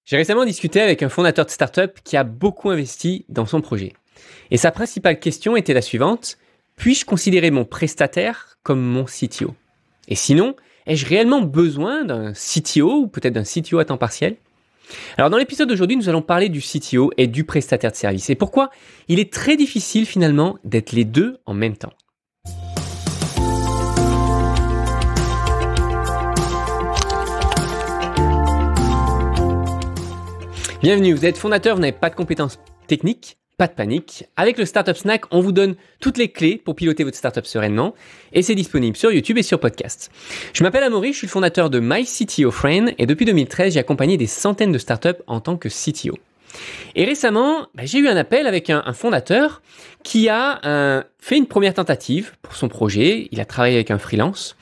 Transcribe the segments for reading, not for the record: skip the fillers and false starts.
J'ai récemment discuté avec un fondateur de startup qui a beaucoup investi dans son projet. Et sa principale question était la suivante: puis-je considérer mon prestataire comme mon CTO? Et sinon, ai-je réellement besoin d'un CTO ou peut-être d'un CTO à temps partiel? Alors dans l'épisode d'aujourd'hui, nous allons parler du CTO et du prestataire de service et pourquoi il est très difficile finalement d'être les deux en même temps. Bienvenue, vous êtes fondateur, vous n'avez pas de compétences techniques, pas de panique. Avec le Startup Snack, on vous donne toutes les clés pour piloter votre startup sereinement et c'est disponible sur YouTube et sur podcast. Je m'appelle Amaury, je suis le fondateur de MyCTOFriend et depuis 2013, j'ai accompagné des centaines de startups en tant que CTO. Et récemment, j'ai eu un appel avec un fondateur qui a fait une première tentative pour son projet. Il a travaillé avec un freelance.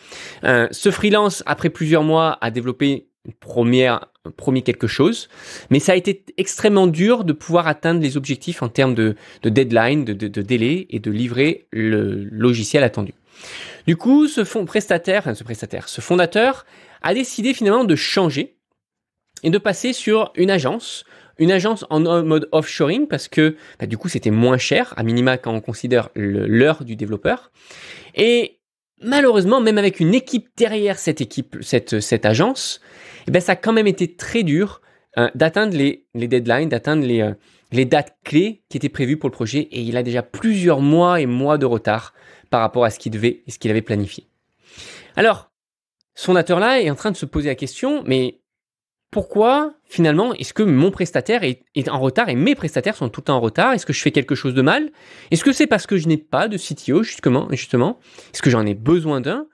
Ce freelance, après plusieurs mois, a développé promis quelque chose, mais ça a été extrêmement dur de pouvoir atteindre les objectifs en termes de deadline, de délai et de livrer le logiciel attendu. Du coup, ce fondateur a décidé finalement de changer et de passer sur une agence en mode offshoring parce que du coup c'était moins cher, à minima quand on considère l'heure du développeur. Et malheureusement, même avec une équipe derrière cette agence, ça a quand même été très dur d'atteindre les deadlines, d'atteindre les dates clés qui étaient prévues pour le projet. Et il a déjà plusieurs mois et mois de retard par rapport à ce qu'il avait planifié. Alors, ce fondateur-là est en train de se poser la question, mais pourquoi finalement est-ce que mon prestataire est en retard et mes prestataires sont tout le temps en retard? Est-ce que je fais quelque chose de mal? Est-ce que c'est parce que je n'ai pas de CTO justement? Est-ce que j'en ai besoin d'un?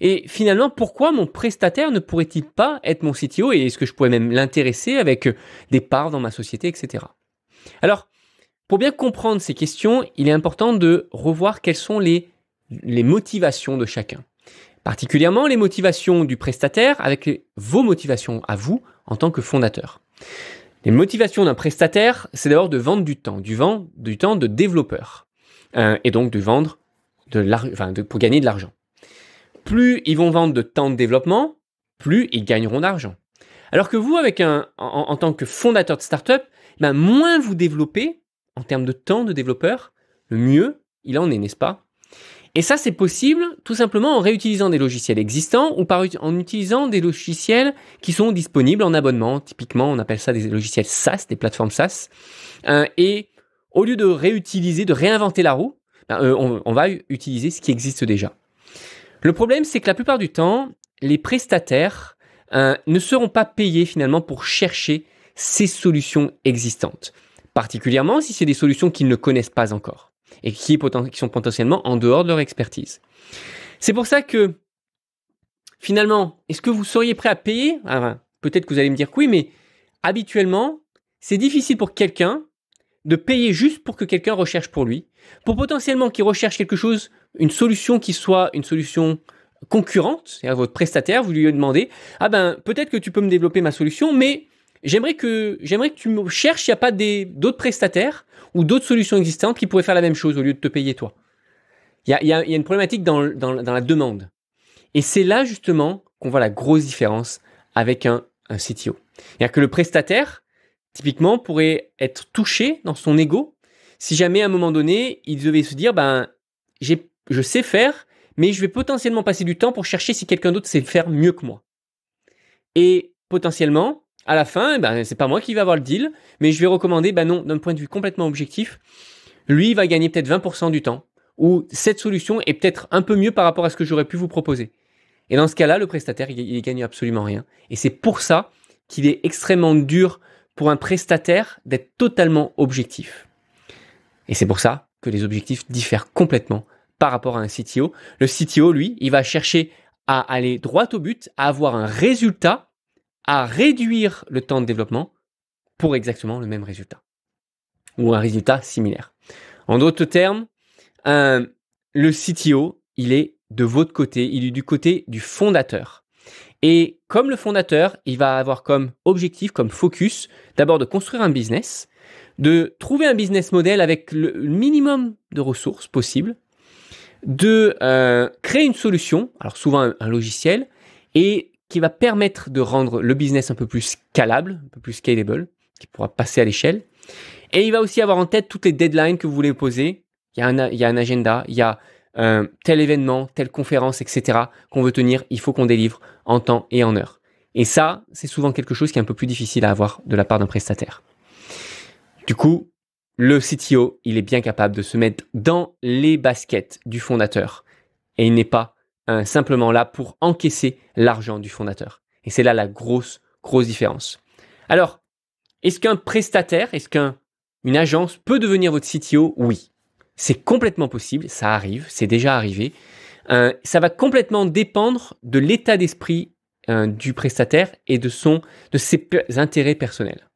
Et finalement, pourquoi mon prestataire ne pourrait-il pas être mon CTO et est-ce que je pourrais même l'intéresser avec des parts dans ma société, etc. Alors, pour bien comprendre ces questions, il est important de revoir quelles sont les motivations de chacun. Particulièrement les motivations du prestataire avec vos motivations à vous en tant que fondateur. Les motivations d'un prestataire, c'est d'abord de vendre du temps de développeur et donc de vendre pour gagner de l'argent. Plus ils vont vendre de temps de développement, plus ils gagneront d'argent. Alors que vous, en tant que fondateur de startup, moins vous développez en termes de temps de développeur, le mieux il en est, n'est-ce pas? Et ça, c'est possible tout simplement en réutilisant des logiciels existants ou en utilisant des logiciels qui sont disponibles en abonnement. Typiquement, on appelle ça des logiciels SaaS, des plateformes SaaS. Et au lieu de réinventer la roue, on va utiliser ce qui existe déjà. Le problème, c'est que la plupart du temps, les prestataires ne seront pas payés finalement pour chercher ces solutions existantes. Particulièrement si c'est des solutions qu'ils ne connaissent pas encore et qui sont potentiellement en dehors de leur expertise. C'est pour ça que, finalement, est-ce que vous seriez prêt à payer? Peut-être que vous allez me dire que oui, mais habituellement, c'est difficile pour quelqu'un de payer juste pour que quelqu'un recherche pour lui, pour potentiellement qu'il recherche quelque chose, une solution qui soit une solution concurrente, c'est-à-dire votre prestataire, vous lui demandez, peut-être que tu peux me développer ma solution, mais j'aimerais que tu me cherches, il n'y a pas d'autres prestataires ou d'autres solutions existantes qui pourraient faire la même chose au lieu de te payer toi. Il y a une problématique dans la demande. Et c'est là justement qu'on voit la grosse différence avec un CTO. C'est-à-dire que le prestataire, typiquement, pourrait être touché dans son ego si jamais à un moment donné, il devait se dire, je sais faire, mais je vais potentiellement passer du temps pour chercher si quelqu'un d'autre sait faire mieux que moi. Et potentiellement, à la fin, c'est pas moi qui vais avoir le deal, mais je vais recommander, non, d'un point de vue complètement objectif, lui, il va gagner peut-être 20% du temps, ou cette solution est peut-être un peu mieux par rapport à ce que j'aurais pu vous proposer. Et dans ce cas-là, le prestataire, il gagne absolument rien. Et c'est pour ça qu'il est extrêmement dur pour un prestataire d'être totalement objectif. Et c'est pour ça que les objectifs diffèrent complètement par rapport à un CTO. Le CTO, lui, il va chercher à aller droit au but, à avoir un résultat, à réduire le temps de développement pour exactement le même résultat ou un résultat similaire. En d'autres termes, le CTO, il est de votre côté, il est du côté du fondateur. Et comme le fondateur, il va avoir comme objectif, comme focus, d'abord de construire un business, de trouver un business model avec le minimum de ressources possible, de créer une solution, alors souvent un logiciel, et qui va permettre de rendre le business un peu plus scalable, un peu plus scalable, qui pourra passer à l'échelle. Et il va aussi avoir en tête toutes les deadlines que vous voulez poser. Il y a un agenda, il y a tel événement, telle conférence, etc. qu'on veut tenir. Il faut qu'on délivre en temps et en heure. Et ça, c'est souvent quelque chose qui est un peu plus difficile à avoir de la part d'un prestataire. Du coup, le CTO, il est bien capable de se mettre dans les baskets du fondateur. Et il n'est pas simplement là pour encaisser l'argent du fondateur. Et c'est là la grosse différence. Alors, est-ce qu'un prestataire, est-ce qu'une agence peut devenir votre CTO? Oui, c'est complètement possible, ça arrive, c'est déjà arrivé. Ça va complètement dépendre de l'état d'esprit du prestataire et de ses intérêts personnels.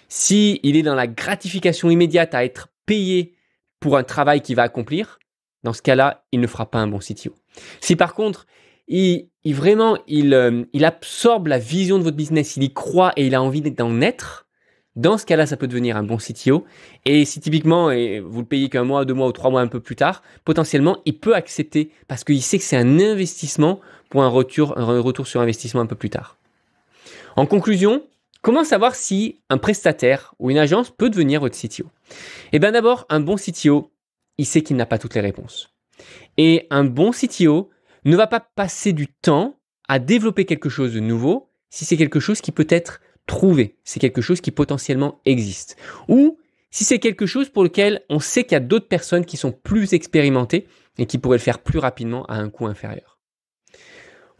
Si il est dans la gratification immédiate à être payé pour un travail qu'il va accomplir, dans ce cas-là, il ne fera pas un bon CTO. Si par contre, il absorbe la vision de votre business, il y croit et il a envie d'en être, dans ce cas-là, ça peut devenir un bon CTO. Et si typiquement, vous le payez qu'un mois, 2 mois ou 3 mois un peu plus tard, potentiellement, il peut accepter parce qu'il sait que c'est un investissement pour un retour sur investissement un peu plus tard. En conclusion, comment savoir si un prestataire ou une agence peut devenir votre CTO? Eh bien d'abord, un bon CTO, il sait qu'il n'a pas toutes les réponses. Et un bon CTO ne va pas passer du temps à développer quelque chose de nouveau si c'est quelque chose qui peut être trouvé, c'est quelque chose qui potentiellement existe. Ou si c'est quelque chose pour lequel on sait qu'il y a d'autres personnes qui sont plus expérimentées et qui pourraient le faire plus rapidement à un coût inférieur.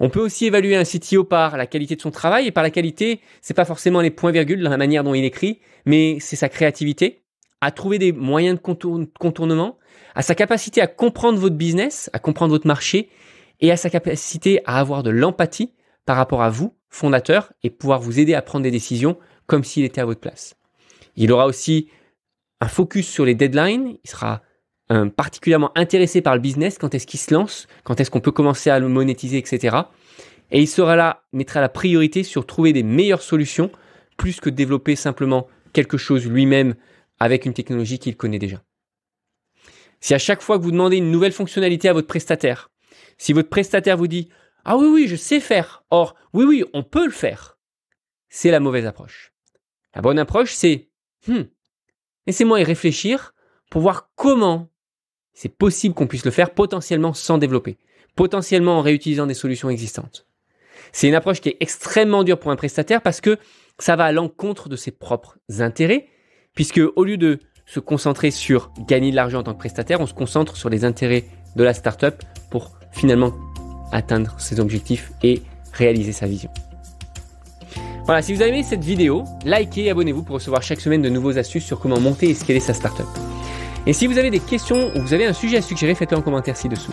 On peut aussi évaluer un CTO par la qualité de son travail, et par la qualité, c'est pas forcément les points-virgules dans la manière dont il écrit, mais c'est sa créativité, à trouver des moyens de contournement, à sa capacité à comprendre votre business, à comprendre votre marché, et à sa capacité à avoir de l'empathie par rapport à vous, fondateur, et pouvoir vous aider à prendre des décisions comme s'il était à votre place. Il aura aussi un focus sur les deadlines, il sera particulièrement intéressé par le business, quand est-ce qu'il se lance, quand est-ce qu'on peut commencer à le monétiser, etc. Et il sera là, mettra la priorité sur trouver des meilleures solutions, plus que développer simplement quelque chose lui-même avec une technologie qu'il connaît déjà. Si à chaque fois que vous demandez une nouvelle fonctionnalité à votre prestataire, si votre prestataire vous dit « Ah oui, je sais faire », or « Oui, on peut le faire », c'est la mauvaise approche. La bonne approche, c'est « Laissez-moi y réfléchir pour voir comment c'est possible qu'on puisse le faire potentiellement sans développer, potentiellement en réutilisant des solutions existantes. » C'est une approche qui est extrêmement dure pour un prestataire parce que ça va à l'encontre de ses propres intérêts, puisque au lieu de se concentrer sur gagner de l'argent en tant que prestataire, on se concentre sur les intérêts de la startup pour finalement atteindre ses objectifs et réaliser sa vision. Voilà, si vous avez aimé cette vidéo, likez et abonnez-vous pour recevoir chaque semaine de nouvelles astuces sur comment monter et scaler sa startup. Et si vous avez des questions ou vous avez un sujet à suggérer, faites-le en commentaire ci-dessous.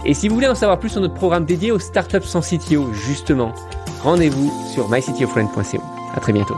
Et si vous voulez en savoir plus sur notre programme dédié aux startups sans CTO, justement, rendez-vous sur myctofriend.co. À très bientôt.